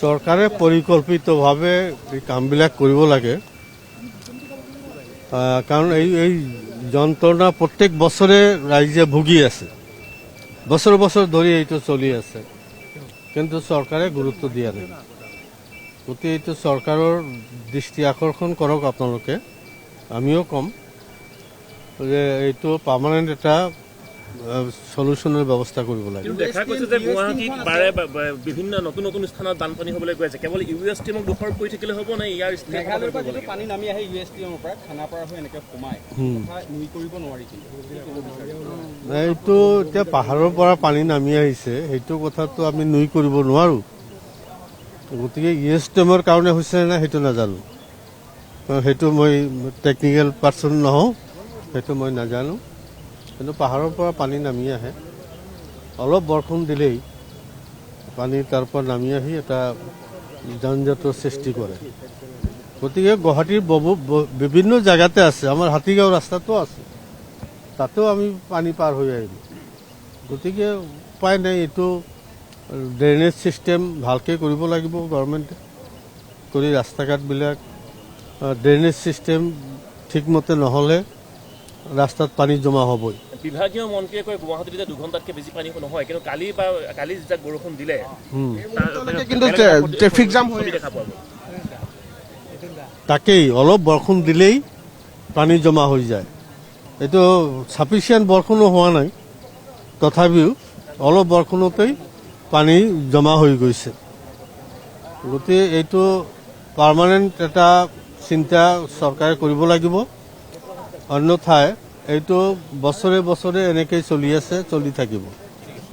চৰকাৰে পৰিকল্পিতভাৱে এই কামবিলাক কৰিব লাগে কাৰণ এই যন্ত্ৰণা প্ৰত্যেক বছৰে ৰাইজে ভুগি আছে বছৰ বছৰ ধৰি এইটো চলি আছে কিন্তু চৰকাৰে গুৰুত্ব দিয়া নাই গতিকে এইটো চৰকাৰৰ দৃষ্টি আকৰ্ষণ কৰক আপোনালোকে আমিও কম যে এইটো পাৰ্মানেণ্ট এটা সলিউশনেৰ ব্যবস্থা কৰিব লাগে দেখা গৈছে যে গুৱাহাটীত বাৰে বিভিন্ন নতুন নতুন স্থানত বানপানী হ'বলৈ গৈ আছে কেৱল ইউএছটিএমক দোষৰ কৰি থাকিলে হ'ব নে ইয়াৰ মেঘালয়ৰ পৰা যদি পানী নামি আহে ইউএছটিএমৰ পৰা খানাপাৰা হৈ এনেকৈ সোমায় নুই কৰিব নোৱাৰি এইটো এতিয়া পাহাৰৰ পৰা পানী নামি আহিছে সেইটো কথাটো আমি নুই কৰিব নোৱাৰোঁ গতিকে ইউএছটিএমৰ কাৰণে হৈছে নে সেইটো নাজানো কাৰণ সেইটো মই টেকনিকেল পাৰ্চন নহওঁ সেইটো মই নাজানো কিন্তু পাহাৰৰ পৰা পানী নামি আহে অলপ বৰষুণ দিলেই পানী তাৰ পৰা নামি আহি এটা যানজঁটৰ সৃষ্টি কৰে গতিকে গুৱাহাটীৰ বিভিন্ন জেগাতে আছে আমাৰ হাতীগাঁও ৰাস্তাটো আছে তাতেও আমি পানী পাৰ হৈ আহিলোঁ গতিকে উপায় নাই এইটো ড্ৰেইনেজ ছিষ্টেম ভালকৈ কৰিব লাগিব গভৰ্ণমেণ্টে কৰি ৰাস্তা ঘাটবিলাক ড্ৰেইনেজ ছিষ্টেম ঠিকমতে নহ'লে ৰাস্তাত পানী জমা হ'বই বিভাগীয় মন্ত্ৰীয়ে কয় গুৱাহাটীত এতিয়া 2 ঘণ্টাতকৈ বেছি পানী নহয় কিন্তু কালি যেতিয়া বৰষুণ দিলে কিন্তু ট্ৰেফিক জাম হৈ দেখা পোৱা গ'ল তাকেই অলপ বৰষুণ দিলেই পানী জমা হৈ যায় এইটো ছাফিচিয়েণ্ট বৰষুণো হোৱা নাই তথাপিও অলপ বৰষুণতেই পানী জমা হৈ গৈছে গতিকে এইটো পাৰ্মানেণ্ট এটা চিন্তা চৰকাৰে কৰিব লাগিব অন্যথায় এইটো বছৰে বছৰে এনেকৈ চলি আছে চলি থাকিব